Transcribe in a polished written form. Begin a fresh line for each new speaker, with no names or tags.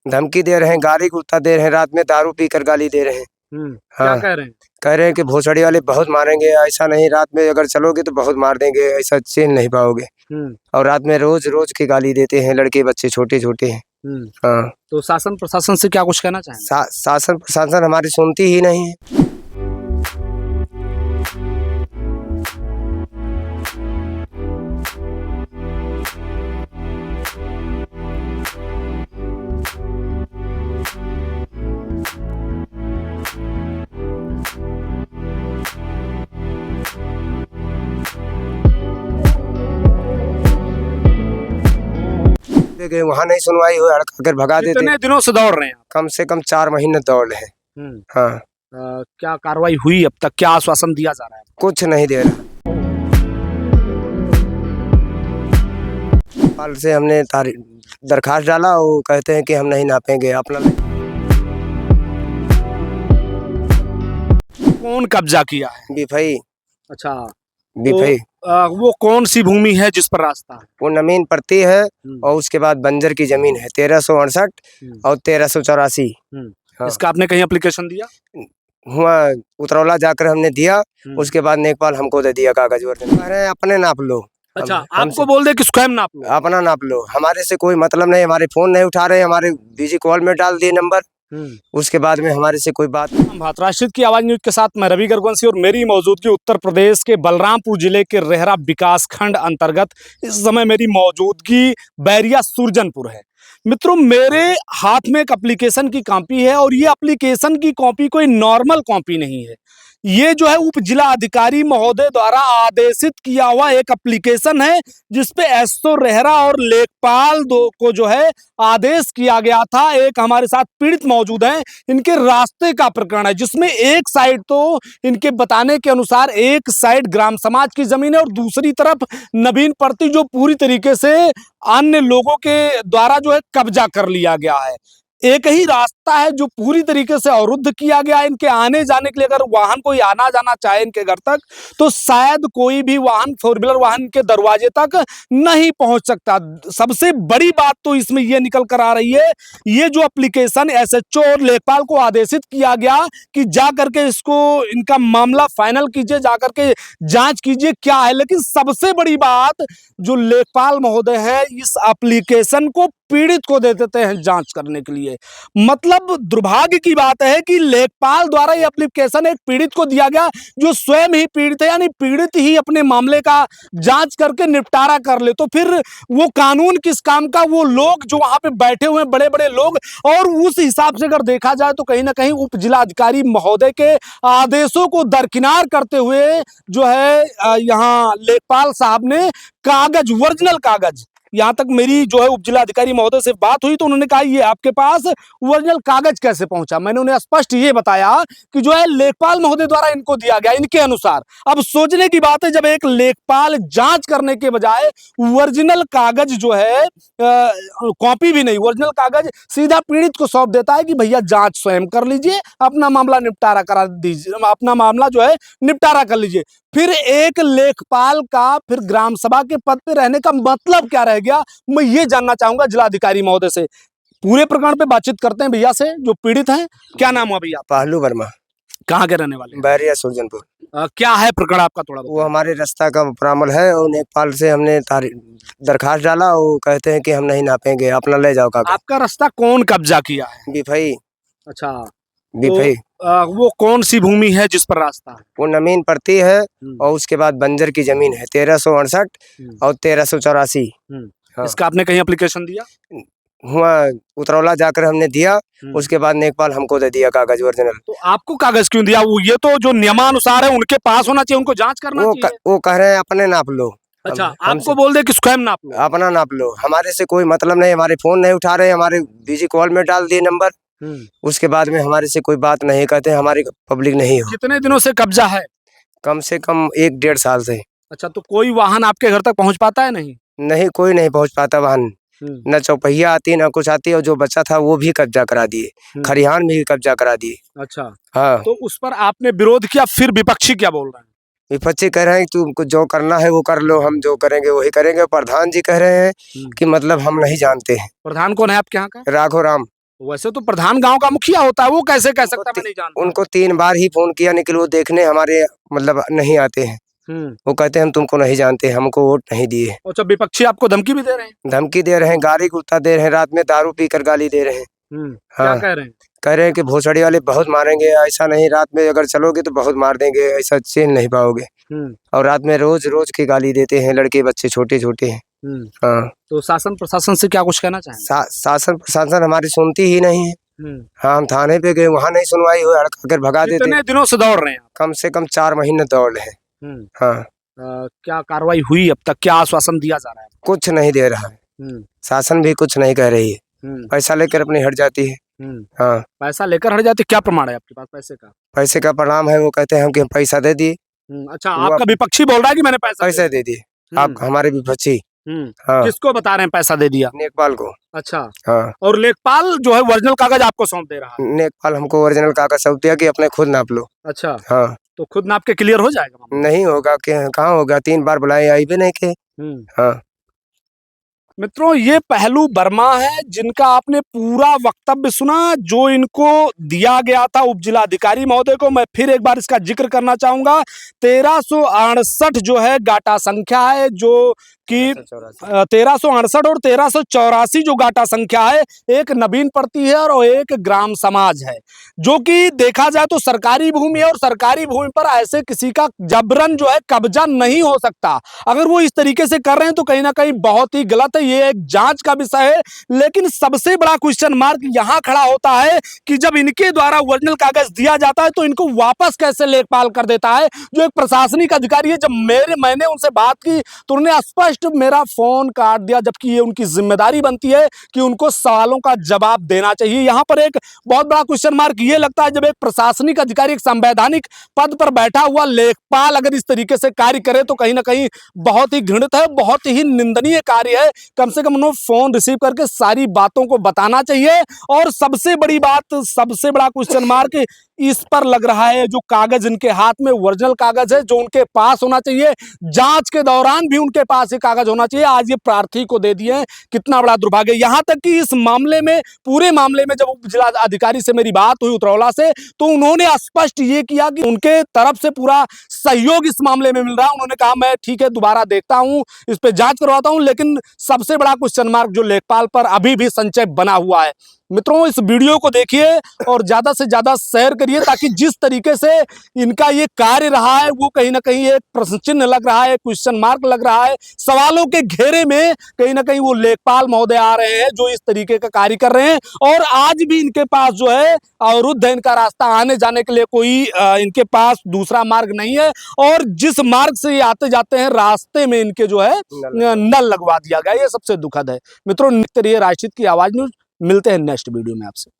धमकी दे रहे हैं, गाली गुस्सा दे रहे हैं, रात में दारू पीकर गाली दे रहे हैं।
क्या
हाँ,
कह रहे हैं?
कह रहे हैं कि भोसड़ी वाले बहुत मारेंगे, ऐसा नहीं, रात में अगर चलोगे तो बहुत मार देंगे, ऐसा चैन नहीं पाओगे। और रात में रोज रोज की गाली देते हैं, लड़के बच्चे छोटे छोटे हैं। हाँ,
तो शासन प्रशासन से क्या कुछ कहना चाहेंगे?
शासन प्रशासन हमारी सुनती ही नहीं है। वहाँ नहीं सुनवाई हुई, अगर भगा देते।
कितने दिनों से दौड़ रहे हैं?
कम से कम 4 महीने दौड़ रहे हैं। हाँ,
क्या कार्रवाई हुई अब तक? क्या आश्वासन दिया जा रहा है?
कुछ नहीं दे रहा। पाल से हमने दरखास्त डाला, वो कहते हैं कि हम नहीं नापेंगे अपना।
कौन कब्जा किया है?
बिफई।
अच्छा,
बिफई।
वो कौन सी भूमि है जिस पर रास्ता है?
वो नमीन पड़ती है और उसके बाद बंजर की जमीन है 1368 और 1384। हाँ।
इसका आपने कहीं एप्लीकेशन दिया?
हुआ, उतरौला जाकर हमने दिया, उसके बाद नेपाल हमको दे दिया कागज वर्जन। कह रहे हैं अपने नाप लो।
अच्छा, आपको बोल दे कि स्वयं नाप लो,
अपना नाप लो, हमारे से कोई मतलब नहीं। हमारे फोन नहीं उठा रहे, हमारे बिजी कॉल में डाल दिए नंबर, उसके बाद में हमारे से कोई बात नहीं।
भातराष्ट्र की आवाज न्यूज के साथ मैं रवि गर्गवंशी और मेरी मौजूदगी उत्तर प्रदेश के बलरामपुर जिले के रेहरा विकास खंड अंतर्गत इस समय मेरी मौजूदगी बैरिया सुरजनपुर है। मित्रों, मेरे हाथ में एक एप्लीकेशन की कॉपी है और ये एप्लीकेशन की कॉपी कोई नॉर्मल कॉपी नहीं है। ये जो है उप जिला अधिकारी महोदय द्वारा आदेशित किया हुआ एक एप्लीकेशन है, जिसपे एसओ रेहरा और लेखपाल दो को जो है आदेश किया गया था। एक हमारे साथ पीड़ित मौजूद हैं, इनके रास्ते का प्रकरण है, जिसमें एक साइड तो इनके बताने के अनुसार एक साइड ग्राम समाज की जमीन है और दूसरी तरफ नवीन पड़ती जो पूरी तरीके से अन्य लोगों के द्वारा जो है कब्जा कर लिया गया है। एक ही रास्ता है जो पूरी तरीके से अवरुद्ध किया गया है इनके आने जाने के लिए। अगर वाहन कोई आना जाना चाहे इनके घर तक तो शायद कोई भी वाहन, 4 व्हीलर वाहन के दरवाजे तक नहीं पहुंच सकता। सबसे बड़ी बात तो इसमें यह निकल कर आ रही है, ये जो एप्लीकेशन एसएचओ और लेखपाल को आदेशित किया गया कि जा करके इसको, इनका मामला फाइनल कीजिए, जा करके जांच कीजिए क्या है। लेकिन सबसे बड़ी बात, जो लेखपाल महोदय है इस एप्लीकेशन को पीड़ित को दे देते हैं जांच करने के लिए। मतलब दुर्भाग्य की बात है कि लेखपाल द्वारा ये एप्लीकेशन एक पीड़ित को दिया गया जो स्वयं ही पीड़ित है, यानी पीड़ित ही अपने मामले का जांच करके निपटारा कर ले। तो फिर वो कानून किस काम का? वो लोग जो वहां पे बैठे हुए हैं, बड़े बड़े लोग, और उस हिसाब से अगर देखा जाए तो कहीं ना कहीं उप जिलाधिकारी महोदय के आदेशों को दरकिनार करते हुए जो है यहाँ लेखपाल साहब ने कागज, ओरिजिनल कागज, यहाँ तक मेरी जो है उप जिलाधिकारी महोदय से बात हुई तो उन्होंने कहा ये आपके पास ओरिजिनल कागज कैसे पहुंचा? मैंने उन्हें स्पष्ट ये बताया कि जो है लेखपाल महोदय द्वारा इनको दिया गया इनके अनुसार। अब सोचने की बात है, जब एक लेखपाल जांच करने के बजाय ओरिजिनल कागज जो है, कॉपी भी नहीं, ओरिजिनल कागज सीधा पीड़ित को सौंप देता है कि भैया जांच स्वयं कर लीजिए, अपना मामला निपटारा करा दीजिए, अपना मामला जो है निपटारा कर लीजिए। फिर एक लेखपाल का फिर ग्राम सभा के पद पे रहने का मतलब क्या रह गया? मैं ये जानना चाहूंगा जिलाधिकारी महोदय से। पूरे प्रकरण पे बातचीत करते हैं भैया से जो पीड़ित हैं। क्या नाम हुआ भैया?
पहलू वर्मा।
कहाँ के रहने वाले?
बैरिया सुरजनपुर।
क्या है प्रकरण आपका? थोड़ा
वो हमारे रास्ता का प्रामल है और नेपाल से हमने दरखास्त डाला, वो कहते हैं कि हम नहीं नापेंगे, अपना ले जाओ कागज।
आपका रास्ता कौन कब्जा किया है?
बिफई।
अच्छा,
बिफई।
वो कौन सी भूमि है जिस पर रास्ता है?
वो नमीन पड़ती है और उसके बाद बंजर की जमीन है 1368 और 1384। हाँ।
इसका आपने कहीं एप्लीकेशन दिया?
हुआ, उतरौला जाकर हमने दिया, उसके बाद नेपाल हमको दे दिया कागज वर्जनल।
तो आपको कागज क्यों दिया? वो ये तो जो नियमानुसार है उनके पास होना चाहिए, उनको जांच करना चाहिए।
वो कह रहे हैं अपने नाप लो।
अच्छा, आपको बोल दे कि स्वयं नाप लो,
अपना नाप लो, हमारे से कोई मतलब नहीं। हमारे फोन नहीं उठा रहे, हमारे बिजी कॉल में डाल दिए नंबर, उसके बाद में हमारे से कोई बात नहीं, कहते हमारी पब्लिक नहीं हो।
कितने दिनों से कब्जा है?
कम से कम 1-1.5 साल से।
अच्छा, तो कोई वाहन आपके घर तक पहुंच पाता है?
नहीं, कोई नहीं पहुंच पाता वाहन। न चौपहिया आती न कुछ आती, और जो बच्चा था वो भी कब्जा करा दिए, खरिहान भी कब्जा करा दिए।
अच्छा,
हाँ।
तो उस पर आपने विरोध किया, फिर विपक्षी क्या बोल रहे हैं?
विपक्षी कह रहे हैं तुमको जो करना है वो कर लो, हम जो करेंगे वही करेंगे। प्रधान जी कह रहे हैं कि मतलब हम नहीं जानते हैं।
प्रधान कौन है आपके यहाँ का?
राघव राम।
वैसे तो प्रधान गांव का मुखिया होता है, वो कैसे कह सकता है, मैं नहीं जानता।
उनको 3 बार ही फोन किया, लेकिन वो देखने हमारे मतलब नहीं आते हैं। वो कहते हैं हम तुमको नहीं जानते, हमको वोट नहीं दिए।
अच्छा, विपक्षी आपको धमकी भी दे रहे हैं?
धमकी दे रहे हैं, गाली गुस्सा दे रहे हैं, रात में दारू पीकर गाली दे रहे हैं।
क्या
हाँ,
कह रहे हैं?
कह रहे हैं कि भोसड़ी वाले बहुत मारेंगे, ऐसा नहीं, रात में अगर चलोगे तो बहुत मार देंगे, ऐसा चैन नहीं पाओगे। और रात में रोज रोज की गाली देते हैं, लड़के बच्चे छोटे छोटे हैं। हाँ,
तो शासन प्रशासन से क्या कुछ कहना चाहेंगे?
शासन प्रशासन हमारी सुनती ही नहीं है। हाँ, हम थाने पे गए, वहाँ नहीं सुनवाई हुई, हड़का कर भगा देते।
कितने दिनों से दौड़ रहे हैं?
कम से कम 4 महीने दौड़ रहे हैं। हाँ,
क्या कार्रवाई हुई अब तक, क्या आश्वासन दिया जा रहा है?
कुछ नहीं दे रहा है, शासन भी कुछ नहीं कह रही है, पैसा लेकर अपनी हट जाती है। हाँ,
पैसा लेकर हट जाते, क्या प्रमाण है आपके पास पैसे का?
पैसे का प्रणाम है, वो कहते हैं हम कि हम पैसा दे दिए।
अच्छा, आपका विपक्षी बोल रहा है कि मैंने
पैसे दे दिए, आप हमारे विपक्षी। हाँ,
किसको बता रहे हैं पैसा दे दिया?
नेकपाल को।
अच्छा,
हाँ,
और लेखपाल जो है ओरिजिनल कागज आपको सौंप दे रहा है?
नेकपाल हमको ओरिजिनल कागज सौंप दिया कि अपने खुद नाप लो।
अच्छा,
हाँ,
तो खुद नाप के क्लियर हो जाएगा मामला?
नहीं होगा, कहाँ होगा, 3 बार बुलाए, आई भी नहीं के। हाँ,
मित्रों, ये पहलू वर्मा है जिनका आपने पूरा वक्तव्य सुना जो इनको दिया गया था उप जिलाधिकारी महोदय को। मैं फिर एक बार इसका जिक्र करना चाहूंगा, 1368 जो है गाटा संख्या है, जो कि 1368 और 1384 जो गाटा संख्या है, एक नवीन प्रति है और एक ग्राम समाज है, जो कि देखा जाए तो सरकारी भूमि है, और सरकारी भूमि पर ऐसे किसी का जबरन जो है कब्जा नहीं हो सकता। अगर वो इस तरीके से कर रहे हैं तो कहीं ना कहीं बहुत ही गलत है, ये एक जांच का विषय है। लेकिन सबसे बड़ा क्वेश्चन मार्क यहाँ खड़ा होता है कि जब इनके द्वारा ओरिजिनल कागज दिया जाता है तो इनको वापस कैसे लेखपाल कर देता है, जो एक प्रशासनिक अधिकारी है। जब मैंने उनसे बात की तो उन्होंने स्पष्ट मेरा फोन काट दिया, जबकि ये उनकी जिम्मेदारी बनती है कि उनको सवालों का जवाब देना चाहिए। यहाँ पर एक बहुत बड़ा क्वेश्चन मार्क ये लगता है, जब एक प्रशासनिक अधिकारी, एक संवैधानिक पद पर बैठा हुआ लेखपाल अगर इस तरीके से कार्य करे तो कहीं ना कहीं बहुत ही घृणित है, बहुत ही निंदनीय कार्य है। कम से कम उन्होंने फोन रिसीव करके सारी बातों को बताना चाहिए। और सबसे बड़ी बात, सबसे बड़ा क्वेश्चन मार्क इस पर लग रहा है, जो कागज इनके हाथ में ओरिजिनल कागज है, जो उनके पास होना चाहिए, जांच के दौरान भी उनके पास ये कागज होना चाहिए, आज ये प्रार्थी को दे दिए हैं। कितना बड़ा दुर्भाग्य। यहां तक कि इस मामले में, पूरे मामले में जब उप जिला अधिकारी से मेरी बात हुई उतरौला से, तो उन्होंने स्पष्ट ये किया कि उनके तरफ से पूरा सहयोग इस मामले में मिल रहा है। उन्होंने कहा मैं ठीक है, दोबारा देखता हूं, इस पे जांच करवाता हूं। लेकिन सबसे बड़ा क्वेश्चन मार्क जो लेखपाल पर अभी भी संचय बना हुआ है। मित्रों, इस वीडियो को देखिए और ज्यादा से ज्यादा शेयर करिए, ताकि जिस तरीके से इनका ये कार्य रहा है वो कहीं ना कहीं एक प्रश्न चिन्ह लग रहा है, क्वेश्चन मार्क लग रहा है, सवालों के घेरे में कहीं ना कहीं वो लेखपाल महोदय आ रहे हैं जो इस तरीके का कार्य कर रहे हैं। और आज भी इनके पास जो है अवरुद्ध है इनका रास्ता, आने जाने के लिए कोई इनके पास दूसरा मार्ग नहीं है। और जिस मार्ग से ये आते जाते हैं, रास्ते में इनके जो है नल लगवा दिया गया। ये सबसे दुखद है। मित्रों, राष्ट्रहित की आवाज न्यूज, मिलते हैं नेक्स्ट वीडियो में आपसे।